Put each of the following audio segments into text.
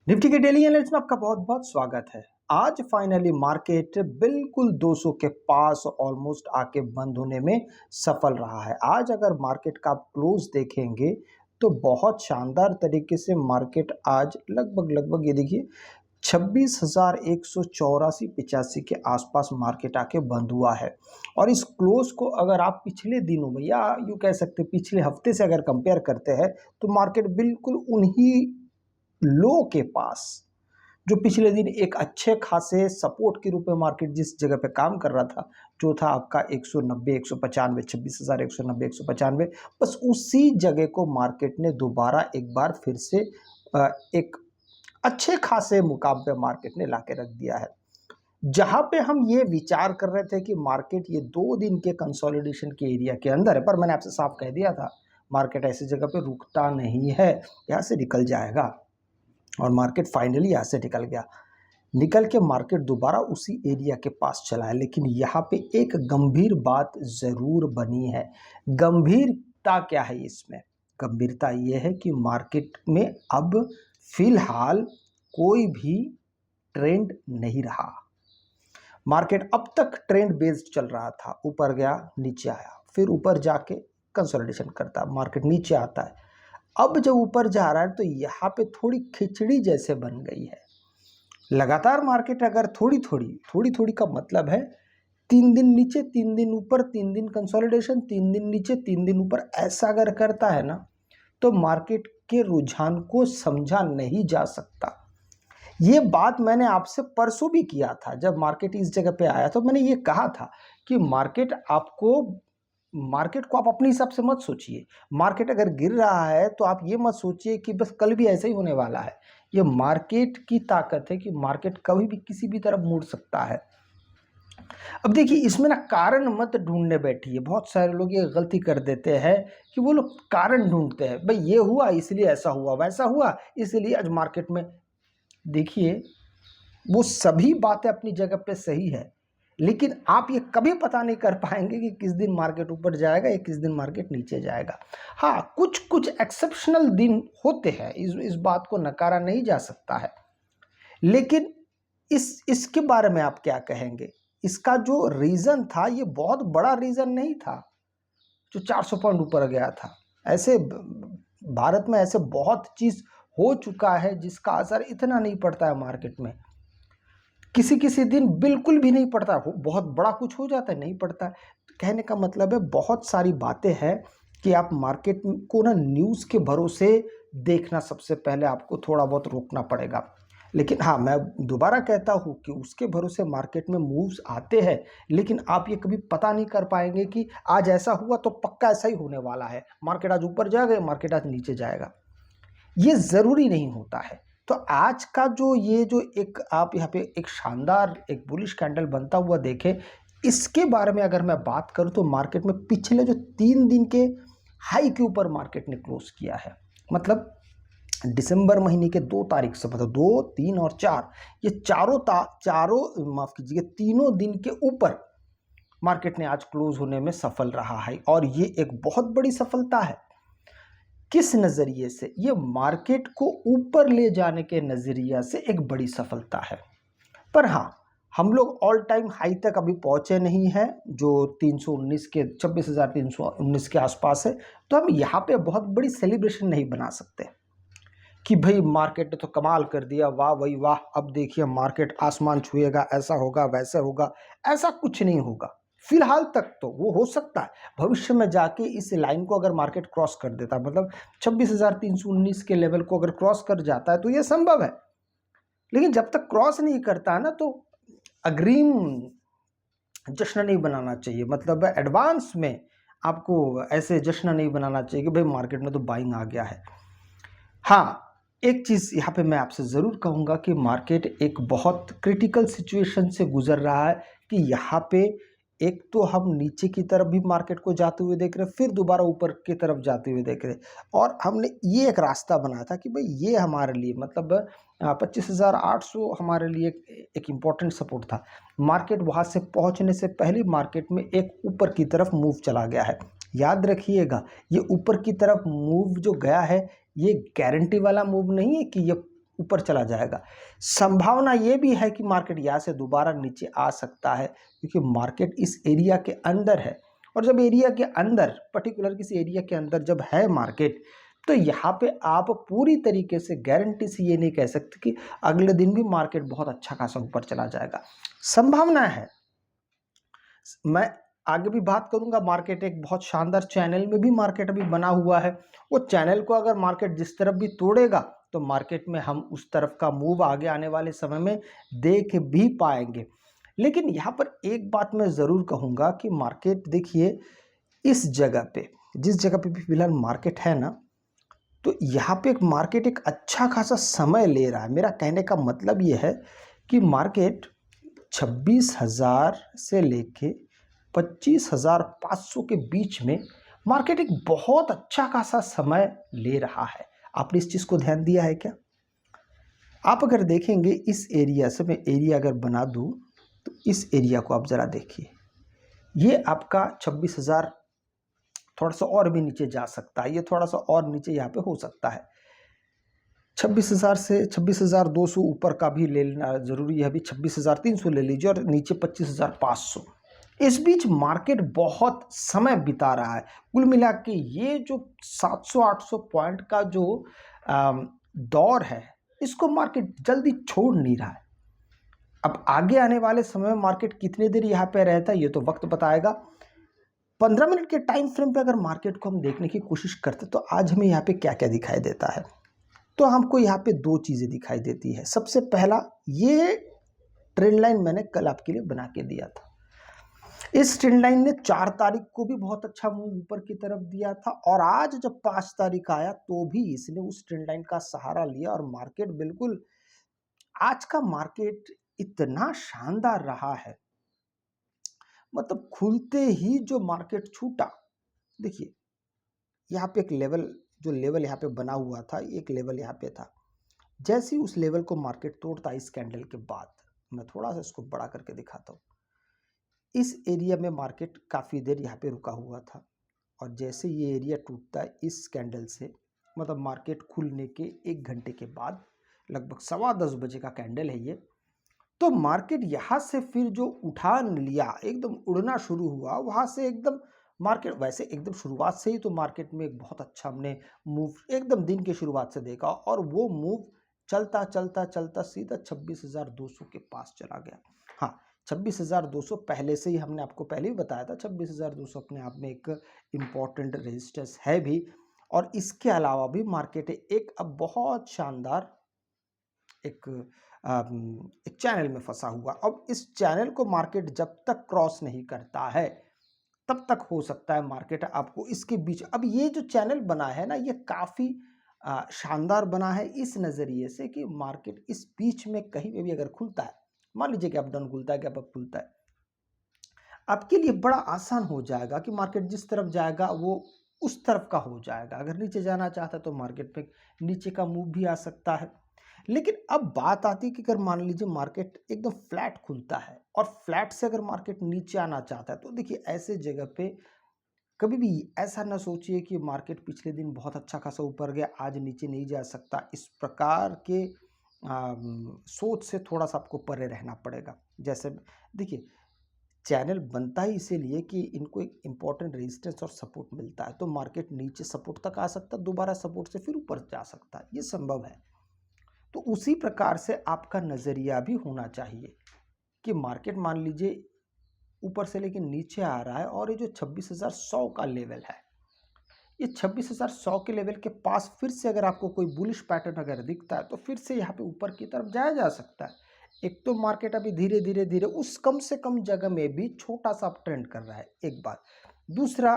Nifty के daily analysis में आपका बहुत बहुत स्वागत है। आज फाइनली मार्केट बिल्कुल 200 के पास ऑलमोस्ट आके बंद होने में सफल रहा है। आज अगर मार्केट का आप क्लोज देखेंगे तो बहुत शानदार तरीके से मार्केट आज लगभग ये देखिए 26,184-85 के आसपास मार्केट आके बंद हुआ है। और इस क्लोज को अगर आप पिछले दिनों में या यूँ कह सकते पिछले हफ्ते से अगर कंपेयर करते हैं तो मार्केट बिल्कुल उन्हीं लो के पास जो पिछले दिन एक अच्छे खासे सपोर्ट के रूप में मार्केट जिस जगह पे काम कर रहा था, जो था आपका 190 195 26,190 195, बस उसी जगह को मार्केट ने दोबारा एक बार फिर से एक अच्छे खासे मुकाम पे मार्केट ने लाके रख दिया है। जहां पे हम ये विचार कर रहे थे कि मार्केट ये 2 दिन के कंसोलिडेशन के एरिया के अंदर है, पर मैंने आपसे साफ कह दिया था मार्केट ऐसी जगह पे रुकता नहीं है, यहाँ से निकल जाएगा। और मार्केट फाइनली यहाँ से निकल के मार्केट दोबारा उसी एरिया के पास चला है। लेकिन यहाँ पे एक गंभीर बात ज़रूर बनी है। गंभीरता क्या है इसमें? गंभीरता ये है कि मार्केट में अब फिलहाल कोई भी ट्रेंड नहीं रहा। मार्केट अब तक ट्रेंड बेस्ड चल रहा था, ऊपर गया नीचे आया, फिर ऊपर जाके कंसोलिडेशन करता, मार्केट नीचे आता है। अब जब ऊपर जा रहा है तो यहाँ पे थोड़ी खिचड़ी जैसे बन गई है। लगातार मार्केट अगर थोड़ी थोड़ी का मतलब है 3 दिन नीचे 3 दिन ऊपर 3 दिन कंसोलिडेशन 3 दिन नीचे 3 दिन ऊपर, ऐसा अगर करता है ना तो मार्केट के रुझान को समझा नहीं जा सकता। ये बात मैंने आपसे परसों भी किया था। जब मार्केट इस जगह पे आया तो मैंने ये कहा था कि मार्केट को आप अपने हिसाब से मत सोचिए। मार्केट अगर गिर रहा है तो आप ये मत सोचिए कि बस कल भी ऐसा ही होने वाला है। ये मार्केट की ताकत है कि मार्केट कभी भी किसी भी तरफ मुड़ सकता है। अब देखिए इसमें ना कारण मत ढूंढने बैठिए। बहुत सारे लोग ये गलती कर देते हैं कि वो लोग कारण ढूंढते हैं, भाई ये हुआ इसलिए ऐसा हुआ, वैसा हुआ इसलिए आज मार्केट में। देखिए वो सभी बातें अपनी जगह पे सही है, लेकिन आप ये कभी पता नहीं कर पाएंगे कि किस दिन मार्केट ऊपर जाएगा या किस दिन मार्केट नीचे जाएगा। हाँ, कुछ एक्सेप्शनल दिन होते हैं, इस बात को नकारा नहीं जा सकता है। लेकिन इसके बारे में आप क्या कहेंगे? इसका जो रीजन था ये बहुत बड़ा रीजन नहीं था जो 400 पॉइंट ऊपर गया था। ऐसे भारत में ऐसे बहुत चीज हो चुका है जिसका असर इतना नहीं पड़ता है मार्केट में। किसी दिन बिल्कुल भी नहीं पड़ता, बहुत बड़ा कुछ हो जाता है नहीं पड़ता। तो कहने का मतलब है बहुत सारी बातें हैं कि आप मार्केट को ना न्यूज़ के भरोसे देखना, सबसे पहले आपको थोड़ा बहुत रोकना पड़ेगा। लेकिन हाँ, मैं दोबारा कहता हूँ कि उसके भरोसे मार्केट में मूव्स आते हैं, लेकिन आप ये कभी पता नहीं कर पाएंगे कि आज ऐसा हुआ तो पक्का ऐसा ही होने वाला है, मार्केट आज ऊपर जाएगा मार्केट आज नीचे जाएगा, ये ज़रूरी नहीं होता है। तो आज का जो एक आप यहाँ पे एक शानदार एक बुलिश कैंडल बनता हुआ देखें, इसके बारे में अगर मैं बात करूँ तो मार्केट में पिछले जो 3 दिन के हाई के ऊपर मार्केट ने क्लोज किया है। मतलब दिसंबर महीने के 2 तारीख से, मतलब 2, 3 और 4, ये माफ कीजिए तीनों दिन के ऊपर मार्केट ने आज क्लोज होने में सफल रहा है। और ये एक बहुत बड़ी सफलता है। किस नज़रिए से? ये मार्केट को ऊपर ले जाने के नज़रिया से एक बड़ी सफलता है। पर हाँ, हम लोग ऑल टाइम हाई तक अभी पहुँचे नहीं हैं, जो 319 के 26,319 के आसपास है। तो हम यहाँ पे बहुत बड़ी सेलिब्रेशन नहीं बना सकते कि भाई मार्केट ने तो कमाल कर दिया, वाह भाई वाह, अब देखिए मार्केट आसमान छुएगा, ऐसा होगा वैसा होगा। ऐसा कुछ नहीं होगा फिलहाल तक। तो वो हो सकता है भविष्य में जाके इस लाइन को अगर मार्केट क्रॉस कर देता, मतलब 26,319 के लेवल को अगर क्रॉस कर जाता है तो ये संभव है। लेकिन जब तक क्रॉस नहीं करता है ना तो अग्रिम जश्न नहीं बनाना चाहिए। मतलब एडवांस में आपको ऐसे जश्न नहीं बनाना चाहिए कि भाई मार्केट में तो बाइंग आ गया है। हाँ, एक चीज़ यहाँ पे मैं आपसे ज़रूर कहूँगा कि मार्केट एक बहुत क्रिटिकल सिचुएशन से गुजर रहा है कि यहाँ पे एक तो हम नीचे की तरफ भी मार्केट को जाते हुए देख रहे हैं, फिर दोबारा ऊपर की तरफ जाते हुए देख रहे हैं। और हमने ये एक रास्ता बनाया था कि भाई ये हमारे लिए मतलब 25,800 हमारे लिए एक इम्पॉर्टेंट सपोर्ट था। मार्केट वहाँ से पहुँचने से पहले मार्केट में एक ऊपर की तरफ मूव चला गया है। याद रखिएगा, ये ऊपर की तरफ मूव जो गया है ये गारंटी वाला मूव नहीं है कि ये ऊपर चला जाएगा। संभावना ये भी है कि मार्केट यहाँ से दोबारा नीचे आ सकता है, क्योंकि मार्केट इस एरिया के अंदर है, और जब एरिया के अंदर, पर्टिकुलर किसी एरिया के अंदर जब है मार्केट, तो यहाँ पे आप पूरी तरीके से गारंटी से ये नहीं कह सकते कि अगले दिन भी मार्केट बहुत अच्छा खासा ऊपर चला जाएगा। संभावना है, मैं आगे भी बात करूंगा। मार्केट एक बहुत शानदार चैनल में भी मार्केट अभी बना हुआ है, वो चैनल को अगर मार्केट जिस तरफ भी तोड़ेगा तो मार्केट में हम उस तरफ का मूव आगे आने वाले समय में देख भी पाएंगे। लेकिन यहाँ पर एक बात मैं ज़रूर कहूँगा कि मार्केट देखिए, इस जगह पे, जिस जगह पे भी फिलहाल मार्केट है ना, तो यहाँ पे एक मार्केट एक अच्छा खासा समय ले रहा है। मेरा कहने का मतलब ये है कि मार्केट 26,000 से लेके 25,500 के बीच में मार्केट एक बहुत अच्छा खासा समय ले रहा है। आपने इस चीज़ को ध्यान दिया है क्या? आप अगर देखेंगे इस एरिया से, मैं एरिया अगर बना दूं, तो इस एरिया को आप ज़रा देखिए, ये आपका 26,000 थोड़ा सा और भी नीचे जा सकता है, ये थोड़ा सा और नीचे यहाँ पे हो सकता है। 26,000 से 26,200 ऊपर का भी ले लेना ज़रूरी है, अभी 26,300 ले लीजिए, और नीचे 25,500। इस बीच मार्केट बहुत समय बिता रहा है। कुल मिला के ये जो 700-800 पॉइंट का जो दौर है, इसको मार्केट जल्दी छोड़ नहीं रहा है। अब आगे आने वाले समय में मार्केट कितनी देर यहाँ पे रहता है, ये तो वक्त बताएगा। 15 मिनट के टाइम फ्रेम पे अगर मार्केट को हम देखने की कोशिश करते, तो आज हमें यहाँ पे क्या क्या दिखाई देता है? तो हमको यहाँ पे दो चीज़ें दिखाई देती है। सबसे पहला, ये ट्रेंड लाइन मैंने कल आपके लिए बना के दिया था। इस ट्रेंड लाइन ने 4 तारीख को भी बहुत अच्छा मूव ऊपर की तरफ दिया था, और आज जब 5 तारीख आया तो भी इसने उस ट्रेंड लाइन का सहारा लिया, और मार्केट बिल्कुल, आज का मार्केट इतना शानदार रहा है, मतलब खुलते ही जो मार्केट छूटा, देखिए यहाँ पे एक लेवल, जो लेवल यहाँ पे बना हुआ था, एक लेवल यहाँ पे था। जैसे ही उस लेवल को मार्केट तोड़ता इस कैंडल के बाद, मैं थोड़ा सा इसको बड़ा करके दिखाता हूँ, इस एरिया में मार्केट काफ़ी देर यहाँ पे रुका हुआ था, और जैसे ये एरिया टूटता है इस कैंडल से, मतलब मार्केट खुलने के 1 घंटे के बाद, लगभग 10:15 बजे का कैंडल है ये, तो मार्केट यहाँ से फिर जो उठान लिया, एकदम उड़ना शुरू हुआ वहाँ से, एकदम मार्केट वैसे एकदम शुरुआत से ही तो मार्केट में एक बहुत अच्छा हमने मूव एकदम दिन की शुरुआत से देखा, और वो मूव चलता चलता चलता सीधा 26,200 के पास चला गया। हाँ, 26,200 पहले से ही हमने आपको पहले ही बताया था, 26,200 अपने आप में एक इम्पॉर्टेंट रेजिस्टेंस है भी, और इसके अलावा भी मार्केट एक अब बहुत शानदार एक एक चैनल में फंसा हुआ। अब इस चैनल को मार्केट जब तक क्रॉस नहीं करता है, तब तक हो सकता है मार्केट आपको इसके बीच, अब ये जो चैनल बना है ना, ये काफ़ी शानदार बना है इस नज़रिए से कि मार्केट इस बीच में कहीं पे भी अगर खुलता है, मान लीजिए कि अप डाउन खुलता है, गैप अप खुलता है, आपके लिए बड़ा आसान हो जाएगा कि मार्केट जिस तरफ जाएगा वो उस तरफ का हो जाएगा। अगर नीचे जाना चाहता है तो मार्केट पे नीचे का मूव भी आ सकता है। लेकिन अब बात आती है कि अगर मान लीजिए मार्केट एकदम फ्लैट खुलता है, और फ्लैट से अगर मार्केट नीचे आना चाहता है, तो देखिए ऐसे जगह पे कभी भी ऐसा ना सोचिए कि मार्केट पिछले दिन बहुत अच्छा खासा ऊपर गया, आज नीचे नहीं जा सकता। इस प्रकार के सोच से थोड़ा सा आपको परे रहना पड़ेगा। जैसे देखिए, चैनल बनता ही इसीलिए कि इनको एक इम्पॉर्टेंट रेजिस्टेंस और सपोर्ट मिलता है, तो मार्केट नीचे सपोर्ट तक आ सकता है, दोबारा सपोर्ट से फिर ऊपर जा सकता है, ये संभव है। तो उसी प्रकार से आपका नज़रिया भी होना चाहिए कि मार्केट मान लीजिए ऊपर से लेकिन नीचे आ रहा है, और ये जो 26,100 का लेवल है, ये 26,100 के लेवल के पास फिर से अगर आपको कोई बुलिश पैटर्न अगर दिखता है, तो फिर से यहाँ पे ऊपर की तरफ जाया जा सकता है। एक तो मार्केट अभी धीरे धीरे धीरे उस कम से कम जगह में भी छोटा सा अप ट्रेंड कर रहा है, एक बात। दूसरा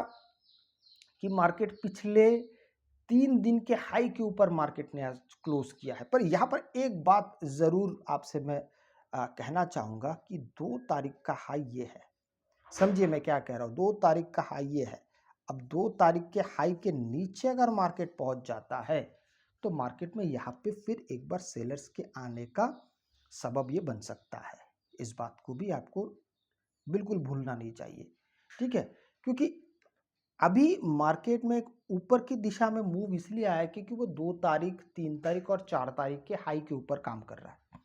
कि मार्केट पिछले 3 दिन के हाई के ऊपर मार्केट ने आज क्लोज किया है, पर यहाँ पर एक बात ज़रूर आपसे मैं कहना चाहूँगा कि 2 तारीख का हाई ये है, समझिए मैं क्या कह रहा हूँ, 2 तारीख का हाई ये है। अब 2 तारीख के हाई के नीचे अगर मार्केट पहुंच जाता है, तो मार्केट में यहाँ पे फिर एक बार सेलर्स के आने का सबब ये बन सकता है। इस बात को भी आपको बिल्कुल भूलना नहीं चाहिए, ठीक है? क्योंकि अभी मार्केट में एक ऊपर की दिशा में मूव इसलिए आया क्योंकि वो 2 तारीख, 3 तारीख और 4 तारीख के हाई के ऊपर काम कर रहा है।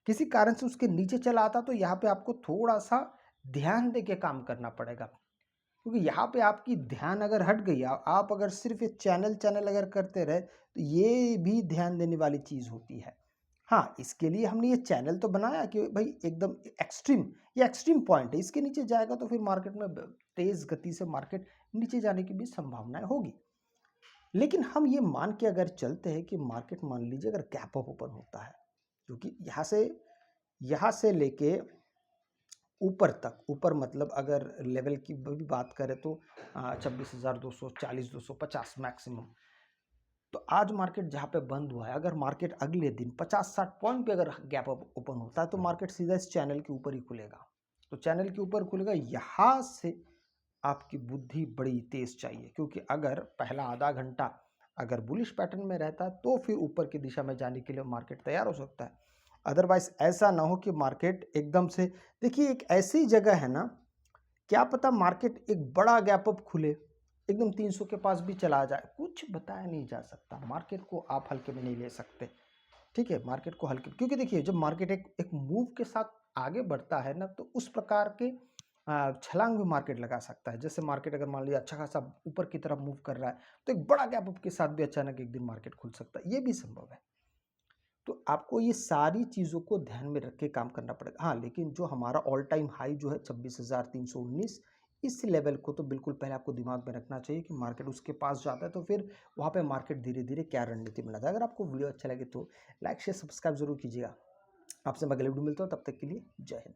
किसी कारण से उसके नीचे चला आता तो यहाँ पे आपको थोड़ा-सा ध्यान दे के काम करना पड़ेगा। क्योंकि यहाँ पे आपकी ध्यान अगर हट गई, आप अगर सिर्फ़ ये चैनल अगर करते रहे, तो ये भी ध्यान देने वाली चीज़ होती है। हाँ, इसके लिए हमने ये चैनल तो बनाया कि भई एकदम एक्सट्रीम, ये एक्सट्रीम पॉइंट है, इसके नीचे जाएगा तो फिर मार्केट में ब तेज़ गति से मार्केट नीचे जाने की भी संभावनाएँ होगी। लेकिन हम ये मान के अगर चलते हैं कि मार्केट मान लीजिए अगर गैप अप ओपन होता है, क्योंकि यहाँ से लेके ऊपर तक, ऊपर मतलब अगर लेवल की भी बात करें तो 26,200, 40,250 मैक्सिमम। तो आज मार्केट जहाँ पे बंद हुआ है, अगर मार्केट अगले दिन 50-60 पॉइंट पे अगर गैप अप ओपन होता है तो मार्केट सीधा इस चैनल के ऊपर ही खुलेगा। तो चैनल के ऊपर खुलेगा, यहाँ से आपकी बुद्धि बड़ी तेज चाहिए, क्योंकि अगर पहला आधा घंटा अगर बुलिश पैटर्न में रहता है तो फिर ऊपर की दिशा में जाने के लिए मार्केट तैयार हो सकता है। अदरवाइज ऐसा ना हो कि मार्केट एकदम से, देखिए एक ऐसी जगह है ना, क्या पता मार्केट एक बड़ा गैप अप खुले, एकदम 300 के पास भी चला जाए, कुछ बताया नहीं जा सकता। मार्केट को आप हल्के में नहीं ले सकते, ठीक है? मार्केट को हल्के, क्योंकि देखिए जब मार्केट एक एक मूव के साथ आगे बढ़ता है ना, तो उस प्रकार के छलांग भी मार्केट लगा सकता है। जैसे मार्केट अगर मान लिया अच्छा खासा ऊपर की तरफ मूव कर रहा है, तो एक बड़ा गैप अप के साथ भी अचानक एक दिन मार्केट खुल सकता है, ये भी संभव है। तो आपको ये सारी चीज़ों को ध्यान में रख के काम करना पड़ेगा। हाँ, लेकिन जो हमारा ऑल टाइम हाई जो है 26,319, इस लेवल को तो बिल्कुल पहले आपको दिमाग में रखना चाहिए कि मार्केट उसके पास जाता है तो फिर वहाँ पे मार्केट धीरे-धीरे क्या रणनीति बनाता है। अगर आपको वीडियो अच्छा लगे तो लाइक, शेयर, सब्सक्राइब ज़रूर कीजिएगा। आपसे मैं अगले वीडियो में मिलता हूँ, तब तक के लिए जय हिंद।